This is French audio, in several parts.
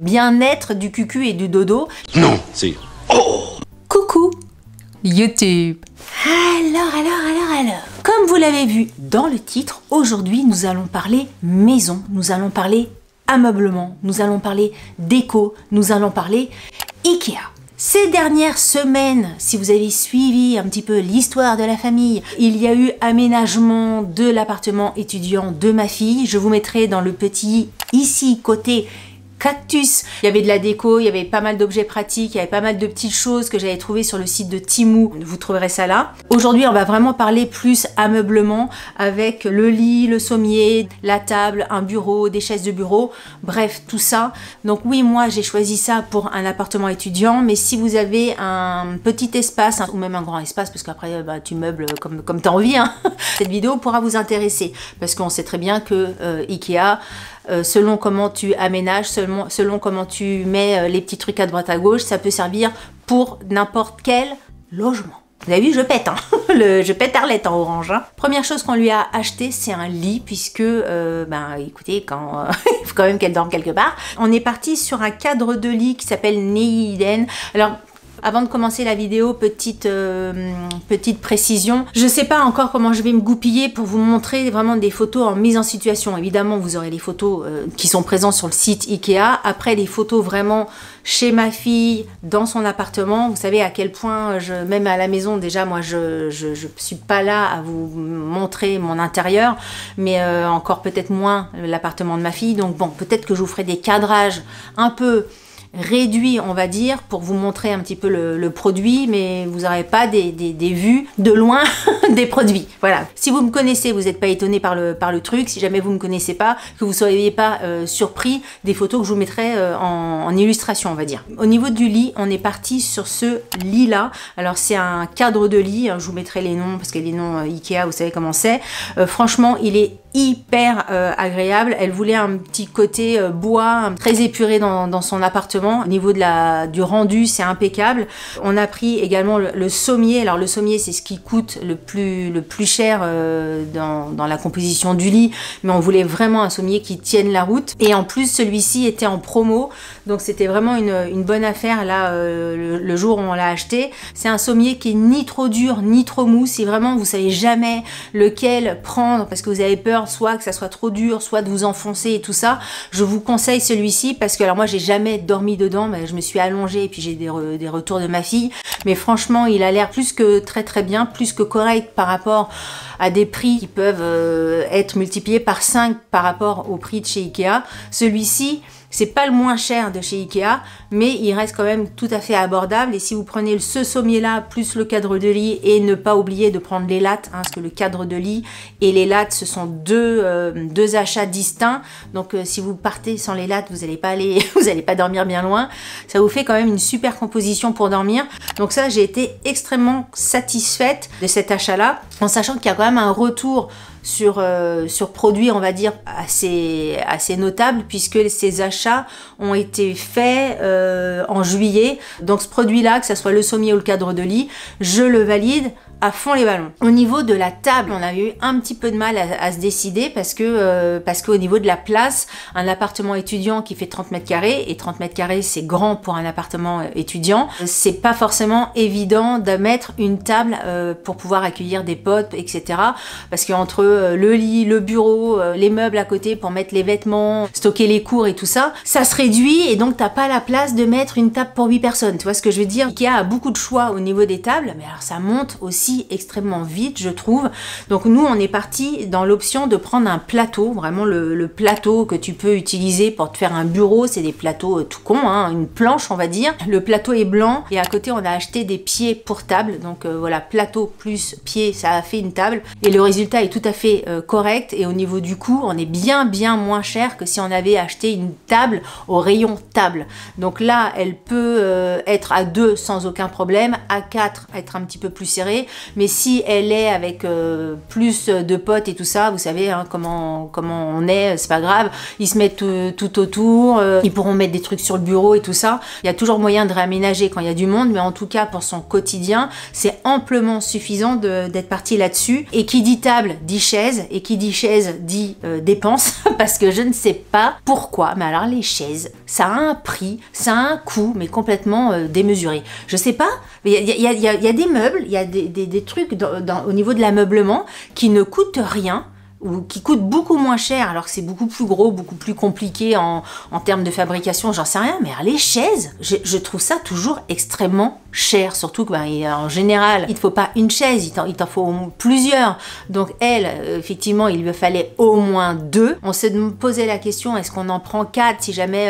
bien-être du cucu et du dodo. Non, c'est... Coucou YouTube. Alors. Comme vous l'avez vu dans le titre, aujourd'hui nous allons parler maison, nous allons parler ameublement, nous allons parler déco, nous allons parler Ikea. Ces dernières semaines, si vous avez suivi un petit peu l'histoire de la famille, il y a eu aménagement de l'appartement étudiant de ma fille. Je vous mettrai dans le petit ici côté cactus. Il y avait de la déco, il y avait pas mal d'objets pratiques, il y avait pas mal de petites choses que j'avais trouvées sur le site de Temu. Vous trouverez ça là. Aujourd'hui, on va vraiment parler plus ameublement avec le lit, le sommier, la table, un bureau, des chaises de bureau, bref, tout ça. Donc oui, moi j'ai choisi ça pour un appartement étudiant, mais si vous avez un petit espace, ou même un grand espace, parce qu'après tu meubles comme tu as envie, hein, cette vidéo pourra vous intéresser, parce qu'on sait très bien que Ikea, selon comment tu aménages, selon comment tu mets les petits trucs à droite à gauche, ça peut servir pour n'importe quel logement. Vous avez vu, je pète, hein. Je pète Arlette en orange. Hein. Première chose qu'on lui a acheté, c'est un lit, puisque, écoutez, il faut quand même qu'elle dorme quelque part. On est parti sur un cadre de lit qui s'appelle Neiden. Alors, avant de commencer la vidéo, petite précision. Je ne sais pas encore comment je vais me goupiller pour vous montrer vraiment des photos en mise en situation. Évidemment, vous aurez les photos qui sont présentes sur le site Ikea. Après, les photos vraiment chez ma fille, dans son appartement. Vous savez à quel point, même à la maison, déjà, moi, je suis pas là à vous montrer mon intérieur, mais encore peut-être moins l'appartement de ma fille. Donc bon, peut-être que je vous ferai des cadrages un peu réduit, on va dire, pour vous montrer un petit peu le produit, mais vous n'aurez pas des vues de loin des produits. Voilà. Si vous me connaissez, vous n'êtes pas étonné par le truc. Si jamais vous ne me connaissez pas, que vous ne soyez pas surpris des photos que je vous mettrai en illustration, on va dire. Au niveau du lit, on est parti sur ce lit-là. Alors, c'est un cadre de lit. Je vous mettrai les noms, parce que les noms Ikea, vous savez comment c'est. Franchement, il est hyper agréable. Elle voulait un petit côté bois, très épuré dans son appartement. Au niveau du rendu, c'est impeccable. On a pris également le sommier. Alors le sommier, c'est ce qui coûte le plus cher dans la composition du lit, mais on voulait vraiment un sommier qui tienne la route. Et en plus, celui-ci était en promo, donc c'était vraiment une bonne affaire là le jour où on l'a acheté. C'est un sommier qui est ni trop dur ni trop mou. Si vraiment vous savez jamais lequel prendre parce que vous avez peur soit que ça soit trop dur, soit de vous enfoncer et tout ça, je vous conseille celui-ci parce que alors moi j'ai jamais dormi dedans, mais je me suis allongée et puis j'ai des retours de ma fille, mais franchement il a l'air plus que très bien, plus que correct par rapport à des prix qui peuvent être multipliés par 5 par rapport au prix de chez Ikea. Celui-ci, c'est pas le moins cher de chez Ikea, mais il reste quand même tout à fait abordable. Et si vous prenez ce sommier-là, plus le cadre de lit, et ne pas oublier de prendre les lattes, hein, parce que le cadre de lit et les lattes, ce sont deux achats distincts. Donc si vous partez sans les lattes, vous n'allez pas dormir bien loin. Ça vous fait quand même une super composition pour dormir. Donc ça, j'ai été extrêmement satisfaite de cet achat-là, en sachant qu'il y a quand même un retour sur produits, on va dire, assez notable, puisque ces achats ont été faits en juillet. Donc ce produit-là, que ce soit le sommier ou le cadre de lit, je le valide à fond les ballons. Au niveau de la table, on a eu un petit peu de mal à se décider parce qu'au niveau de la place, un appartement étudiant qui fait 30 mètres carrés, et 30 mètres carrés c'est grand pour un appartement étudiant, c'est pas forcément évident de mettre une table pour pouvoir accueillir des potes, etc. Parce qu'entre le lit, le bureau, les meubles à côté pour mettre les vêtements, stocker les cours et tout ça, ça se réduit et donc t'as pas la place de mettre une table pour 8 personnes. Tu vois ce que je veux dire? Ikea a beaucoup de choix au niveau des tables, mais alors ça monte aussi extrêmement vite, je trouve. Donc nous, on est parti dans l'option de prendre un plateau, vraiment le plateau que tu peux utiliser pour te faire un bureau. C'est des plateaux tout cons, hein, une planche, on va dire. Le plateau est blanc et à côté, on a acheté des pieds pour table. Donc voilà, plateau plus pied, ça a fait une table. Et le résultat est tout à fait correct. Et au niveau du coût, on est bien moins cher que si on avait acheté une table au rayon table. Donc là, elle peut être à 2 sans aucun problème, à 4 être un petit peu plus serrée. mais si elle est avec plus de potes et tout ça, vous savez hein, comment on est, c'est pas grave, ils se mettent tout autour, ils pourront mettre des trucs sur le bureau et tout ça. Il y a toujours moyen de réaménager quand il y a du monde, mais en tout cas pour son quotidien, c'est amplement suffisant d'être parti là-dessus. Et qui dit table dit chaise, et qui dit chaise dit dépenses, parce que je ne sais pas pourquoi, mais alors les chaises, ça a un prix, ça a un coût, mais complètement démesuré. Je sais pas, mais il y a des meubles, il y a des trucs au niveau de l'ameublement qui ne coûtent rien, ou qui coûtent beaucoup moins cher, alors que c'est beaucoup plus gros, beaucoup plus compliqué en termes de fabrication, j'en sais rien, mais les chaises, je trouve ça toujours extrêmement cher, surtout que en général, il ne faut pas une chaise, il t'en faut plusieurs. Donc elle, effectivement, il lui fallait au moins 2. On s'est posé la question, est-ce qu'on en prend 4 si jamais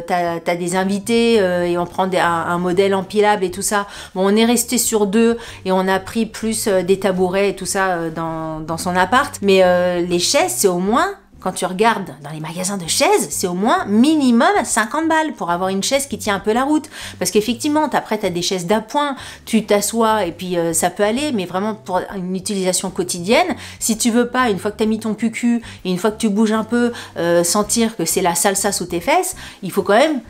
t'as des invités et on prend un modèle empilable et tout ça. Bon, on est resté sur 2 et on a pris plus des tabourets et tout ça dans son appart, mais les chaises, c'est au moins, quand tu regardes dans les magasins de chaises, c'est au moins minimum 50 balles pour avoir une chaise qui tient un peu la route. Parce qu'effectivement, après, tu as des chaises d'appoint, tu t'assois et puis ça peut aller, mais vraiment pour une utilisation quotidienne, si tu veux pas, une fois que tu as mis ton cucu et une fois que tu bouges un peu, sentir que c'est la salsa sous tes fesses, il faut quand même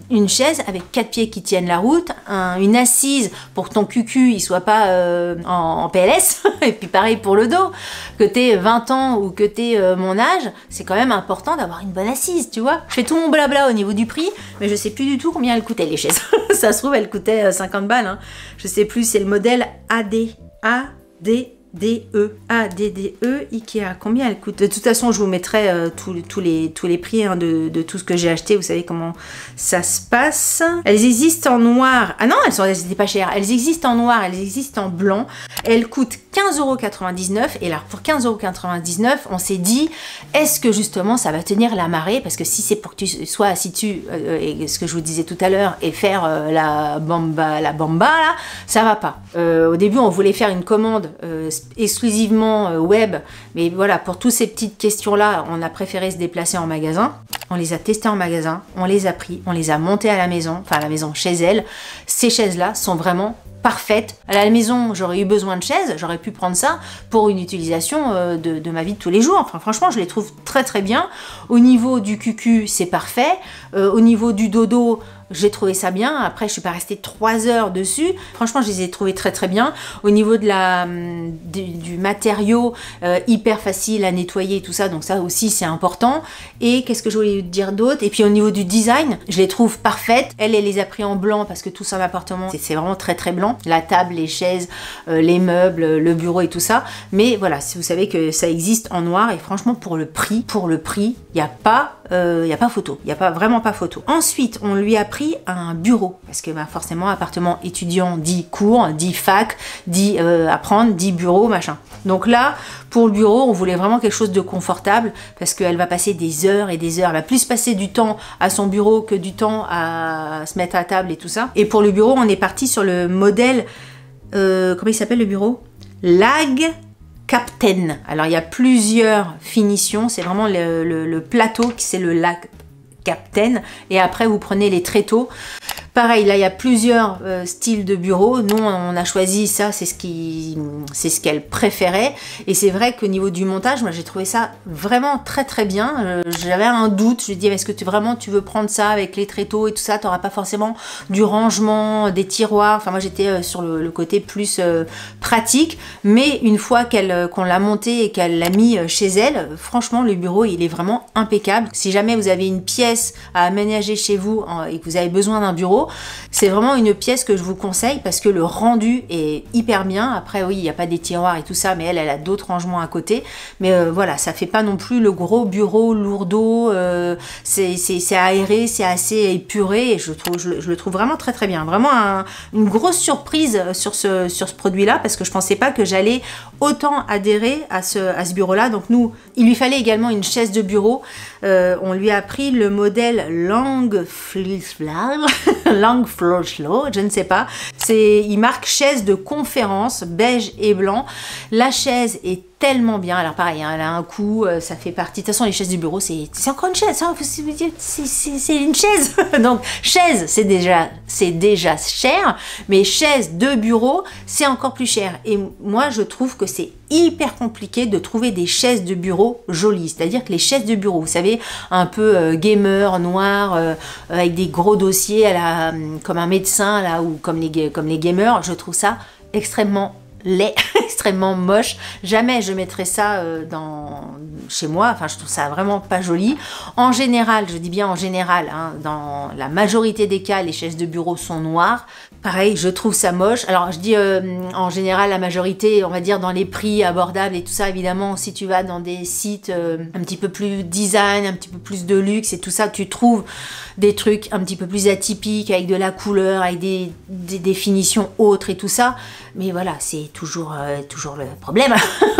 une chaise avec 4 pieds qui tiennent la route, une assise pour que ton cucu il soit pas en PLS, et puis pareil pour le dos, que t'aies 20 ans ou que t'aies mon âge, c'est quand même important d'avoir une bonne assise, tu vois. Je fais tout mon blabla au niveau du prix, mais je sais plus du tout combien elles coûtaient les chaises. Ça se trouve, elles coûtaient 50 balles, hein. Je sais plus, c'est le modèle ADDE, Ikea, combien elle coûte? De toute façon, je vous mettrai tous les prix hein, de tout ce que j'ai acheté, vous savez comment ça se passe. Elles existent en noir, ah non, elles étaient pas chères, elles existent en noir, elles existent en blanc, elles coûtent 15,99 €, et là, pour 15,99 €, on s'est dit, est-ce que justement, ça va tenir la marée? Parce que si c'est pour que tu sois assis dessus, et ce que je vous disais tout à l'heure, et faire la bamba, là, ça va pas. Au début, on voulait faire une commande exclusivement web, mais voilà, pour toutes ces petites questions-là, on a préféré se déplacer en magasin. On les a testés en magasin, on les a pris, on les a montés à la maison, enfin à la maison chez elle. Ces chaises-là sont vraiment parfaite. À la maison, j'aurais eu besoin de chaises, j'aurais pu prendre ça pour une utilisation de ma vie de tous les jours. Enfin, franchement, je les trouve très très bien. Au niveau du cucu, c'est parfait. Au niveau du dodo, j'ai trouvé ça bien. Après, je suis pas restée 3 heures dessus. Franchement, je les ai trouvés très très bien. Au niveau de du matériau, hyper facile à nettoyer et tout ça. Donc ça aussi, c'est important. Et qu'est-ce que je voulais dire d'autre? Et puis au niveau du design, je les trouve parfaites. Elle les a pris en blanc parce que tout son appartement, c'est vraiment très très blanc. La table, les chaises, les meubles, le bureau et tout ça. Mais voilà, si vous savez que ça existe en noir. Et franchement, pour le prix, il n'y a pas photo. Il n'y a vraiment pas photo. Ensuite, on lui a pris un bureau, parce que forcément, appartement étudiant dit cours, dit fac, dit apprendre, dit bureau, machin. Donc là, pour le bureau, on voulait vraiment quelque chose de confortable, parce qu'elle va passer des heures et des heures. Elle va plus passer du temps à son bureau que du temps à se mettre à table et tout ça. Et pour le bureau, on est parti sur le modèle, comment il s'appelle le bureau? Lag Captain. Alors il y a plusieurs finitions, c'est vraiment le plateau qui c'est le Lag Captain, et après vous prenez les tréteaux. Pareil, là il y a plusieurs styles de bureau. Nous on a choisi ça, c'est ce qu'elle préférait, et c'est vrai qu'au niveau du montage, moi j'ai trouvé ça vraiment très très bien. J'avais un doute, je lui ai dit, est-ce que vraiment tu veux prendre ça avec les tréteaux et tout ça, tu n'auras pas forcément du rangement, des tiroirs. Enfin moi j'étais sur le côté plus pratique, mais une fois qu'on l'a monté et qu'elle l'a mis chez elle, franchement le bureau il est vraiment impeccable. Si jamais vous avez une pièce à aménager chez vous et que vous avez besoin d'un bureau, c'est vraiment une pièce que je vous conseille, parce que le rendu est hyper bien. Après oui, il n'y a pas des tiroirs et tout ça, mais elle a d'autres rangements à côté, mais voilà, ça fait pas non plus le gros bureau lourdeau, c'est aéré, c'est assez épuré, et je le trouve vraiment très très bien. Vraiment une grosse surprise sur ce produit là, parce que je pensais pas que j'allais autant adhérer à ce bureau là. Donc nous, il lui fallait également une chaise de bureau. On lui a pris le modèle Langflorslow, je ne sais pas. Il marque chaise de conférence, beige et blanc. La chaise est tellement bien. Alors pareil, hein, elle a un coût, ça fait partie. De toute façon, les chaises de bureau, c'est encore une chaise. Hein, c'est une chaise. Donc chaise, c'est déjà cher, mais chaise de bureau, c'est encore plus cher. Et moi, je trouve que c'est hyper compliqué de trouver des chaises de bureau jolies. C'est-à-dire que les chaises de bureau, vous savez, un peu gamer, noir, avec des gros dossiers, comme un médecin là, ou comme les gamers, je trouve ça extrêmement laid, extrêmement moche. Jamais je mettrais ça chez moi. Enfin, je trouve ça vraiment pas joli. En général, je dis bien en général, hein, dans la majorité des cas, les chaises de bureau sont noires. Pareil, je trouve ça moche. Alors, je dis en général, la majorité, on va dire dans les prix abordables et tout ça, évidemment, si tu vas dans des sites un petit peu plus design, un petit peu plus de luxe et tout ça, tu trouves des trucs un petit peu plus atypiques, avec de la couleur, avec des définitions autres et tout ça. Mais voilà, c'est toujours le problème.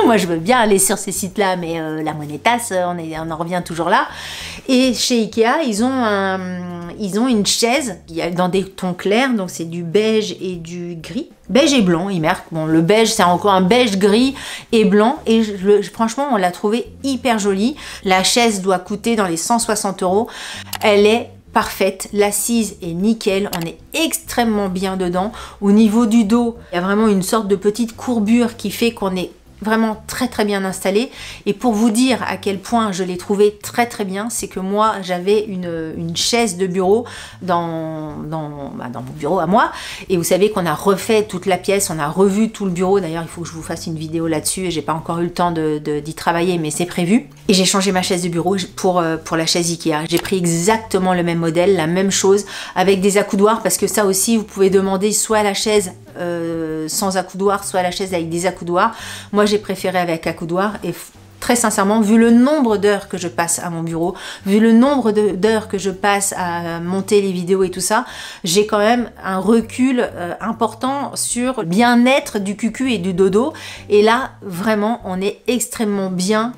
Moi, je veux bien aller sur ces sites-là, mais la monnaie tasse, on en revient toujours là. Et chez Ikea, ils ont une chaise dans des tons clairs, donc c'est du beige et du gris. Beige et blanc, ils marquent. Bon, le beige, c'est encore un beige gris et blanc. Et franchement, on l'a trouvé hyper jolie. La chaise doit coûter dans les 160 €. Elle est parfaite, l'assise est nickel, on est extrêmement bien dedans. Au niveau du dos, il y a vraiment une sorte de petite courbure qui fait qu'on est vraiment très très bien installé. Et pour vous dire à quel point je l'ai trouvé très très bien, c'est que moi j'avais une chaise de bureau dans mon bureau à moi, et vous savez qu'on a refait toute la pièce, on a revu tout le bureau. D'ailleurs, il faut que je vous fasse une vidéo là-dessus, et j'ai pas encore eu le temps d'y travailler, mais c'est prévu. Et j'ai changé ma chaise de bureau pour la chaise Ikea. J'ai pris exactement le même modèle, la même chose, avec des accoudoirs, parce que ça aussi vous pouvez demander soit la chaise sans accoudoir, soit la chaise avec des accoudoirs. Moi, j'ai préféré avec accoudoir, et très sincèrement, vu le nombre d'heures que je passe à mon bureau, vu le nombre d'heures que je passe à monter les vidéos et tout ça, j'ai quand même un recul important sur le bien-être du cucu et du dodo. Et là, vraiment, on est extrêmement bien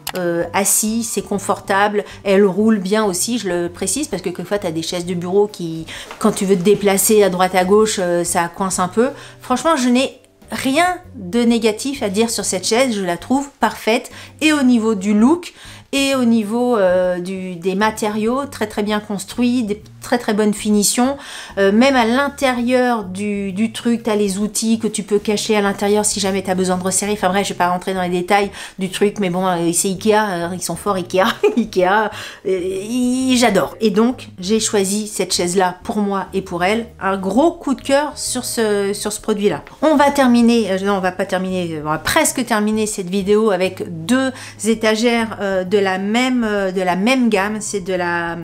assis, c'est confortable, elle roule bien aussi, je le précise, parce que quelquefois, tu as des chaises de bureau qui, quand tu veux te déplacer à droite à gauche, ça coince un peu. Franchement, je n'ai rien de négatif à dire sur cette chaise, je la trouve parfaite, et au niveau du look et au niveau des matériaux, très très bien construits, des très très bonnes finitions, même à l'intérieur du truc, tu as les outils que tu peux cacher à l'intérieur si jamais tu as besoin de resserrer. Enfin bref, je vais pas rentrer dans les détails du truc, mais bon, c'est Ikea, ils sont forts Ikea, Ikea, j'adore. Et donc, j'ai choisi cette chaise-là pour moi et pour elle. Un gros coup de cœur sur ce produit-là. On va terminer, non, on va pas terminer, on va presque terminer cette vidéo avec deux étagères de la même gamme. C'est de la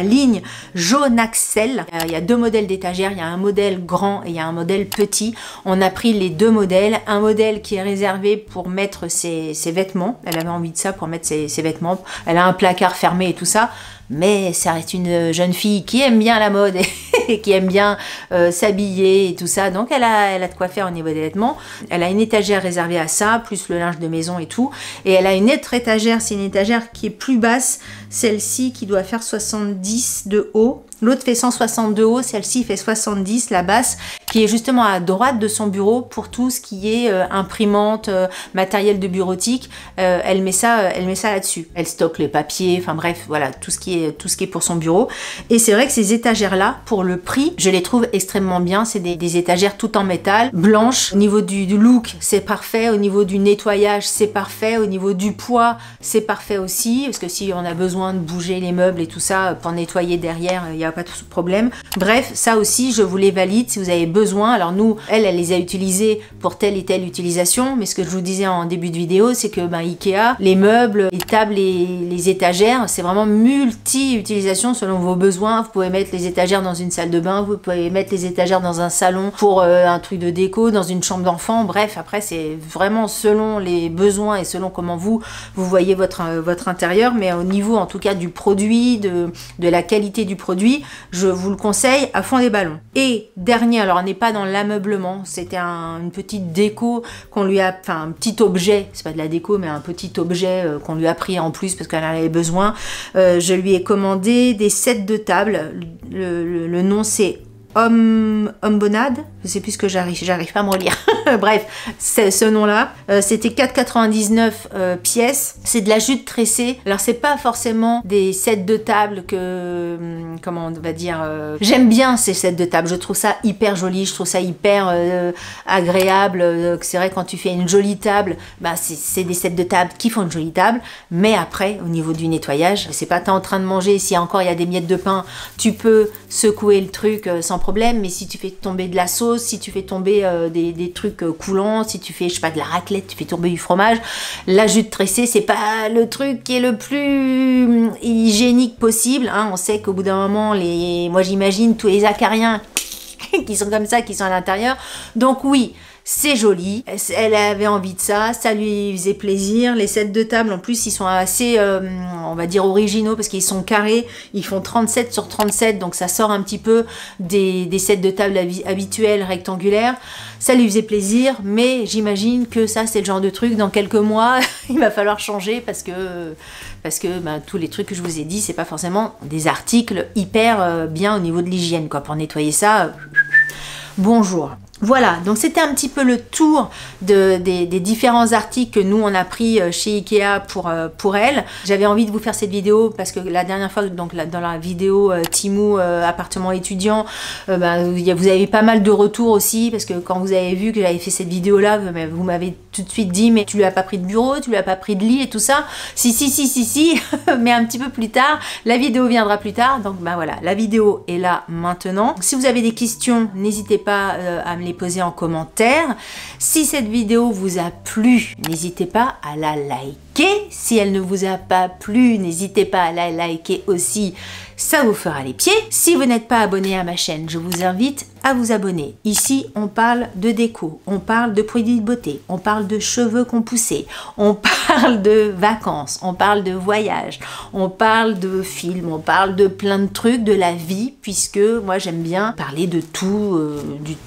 ligne Jaune Axel. Il y a deux modèles d'étagères, il y a un modèle grand et il y a un modèle petit. On a pris les deux modèles, un modèle qui est réservé pour mettre ses vêtements. Elle avait envie de ça pour mettre ses vêtements. Elle a un placard fermé et tout ça. Mais ça reste une jeune fille qui aime bien la mode et qui aime bien s'habiller et tout ça. Donc elle a de quoi faire au niveau des vêtements. Elle a une étagère réservée à ça, plus le linge de maison et tout. Et elle a une autre étagère, c'est une étagère qui est plus basse. Celle-ci qui doit faire 70 de haut. L'autre fait 160 de haut, celle-ci fait 70, la basse, qui est justement à droite de son bureau pour tout ce qui est imprimante, matériel de bureautique. Elle met ça là-dessus. Elle stocke les papiers, enfin bref, voilà, tout ce qui est pour son bureau. Et c'est vrai que ces étagères-là, pour le prix, je les trouve extrêmement bien. C'est des étagères tout en métal, blanches. Au niveau du look, c'est parfait. Au niveau du nettoyage, c'est parfait. Au niveau du poids, c'est parfait aussi. Parce que si on a besoin de bouger les meubles et tout ça, pour nettoyer derrière, il n'y a pas de problème. Bref, ça aussi, je vous les valide si vous avez besoin. Alors nous, elle les a utilisés pour telle et telle utilisation. Mais ce que je vous disais en début de vidéo, c'est que Ikea, les meubles, les tables et les étagères, c'est vraiment multi-utilisation selon vos besoins. Vous pouvez mettre les étagères dans une salle de bain, vous pouvez mettre les étagères dans un salon pour un truc de déco, dans une chambre d'enfant. Bref, après, c'est vraiment selon les besoins et selon comment vous voyez votre intérieur. Mais au niveau, en tout cas, du produit, de la qualité du produit, je vous le conseille à fond des ballons. Et dernier, alors on n'est pas dans l'ameublement, c'était une petite déco qu'on lui a, enfin un petit objet, c'est pas de la déco, mais un petit objet qu'on lui a pris en plus parce qu'elle en avait besoin. Je lui ai commandé des sets de table. Le nom c'est Hombonade, Je sais plus ce que j'arrive pas à me relire. Bref, c'est ce nom-là. C'était 4,99 pièces. C'est de la jute tressée. Alors c'est pas forcément des sets de table que, comment on va dire, j'aime bien ces sets de table. Je trouve ça hyper joli, je trouve ça hyper agréable. C'est vrai, quand tu fais une jolie table, bah c'est des sets de table qui font une jolie table. Mais après, au niveau du nettoyage, c'est pas t'es en train de manger, si encore il y a des miettes de pain, tu peux secouer le truc sans problème. Mais si tu fais tomber de la sauce, si tu fais tomber des trucs coulants, si tu fais, je sais pas, de la raclette, tu fais tomber du fromage, la jute tressée, c'est pas le truc qui est le plus hygiénique possible, hein. On sait qu'au bout d'un moment, moi j'imagine tous les acariens qui sont comme ça, qui sont à l'intérieur. Donc oui, c'est joli, elle avait envie de ça, ça lui faisait plaisir. Les sets de table, en plus, ils sont assez, on va dire, originaux, parce qu'ils sont carrés, ils font 37 sur 37, donc ça sort un petit peu des sets de table habituels, rectangulaires. Ça lui faisait plaisir, mais j'imagine que ça, c'est le genre de truc, dans quelques mois, il va falloir changer, parce que ben, tous les trucs que je vous ai dit, c'est pas forcément des articles hyper bien au niveau de l'hygiène, quoi. Pour nettoyer ça, bonjour. Voilà, donc c'était un petit peu le tour des différents articles que nous on a pris chez Ikea pour elle. J'avais envie de vous faire cette vidéo parce que la dernière fois, donc dans la vidéo Temu appartement étudiant, vous avez pas mal de retours aussi, parce que quand vous avez vu que j'avais fait cette vidéo là, vous m'avez tout de suite dit mais tu lui as pas pris de bureau, tu lui as pas pris de lit et tout ça. Si, mais un petit peu plus tard, la vidéo viendra plus tard. Donc ben voilà, la vidéo est là maintenant. Si vous avez des questions, n'hésitez pas à me les poser en commentaire. Si cette vidéo vous a plu, n'hésitez pas à la liker. Si elle ne vous a pas plu, n'hésitez pas à la liker aussi. Ça vous fera les pieds. Si vous n'êtes pas abonné à ma chaîne, je vous invite à vous abonner. Ici, on parle de déco, on parle de produits de beauté, on parle de cheveux qu'on poussait, on parle de vacances, on parle de voyage, on parle de films, on parle de plein de trucs, de la vie, puisque moi j'aime bien parler de tout,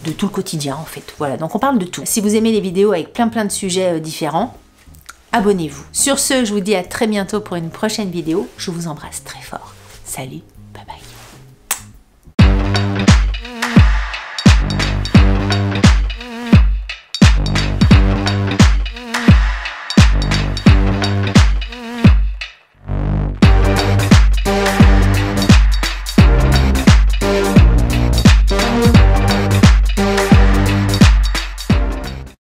de tout le quotidien en fait. Voilà, donc on parle de tout. Si vous aimez les vidéos avec plein de sujets différents, abonnez-vous. Sur ce, je vous dis à très bientôt pour une prochaine vidéo. Je vous embrasse très fort. Salut, bye bye.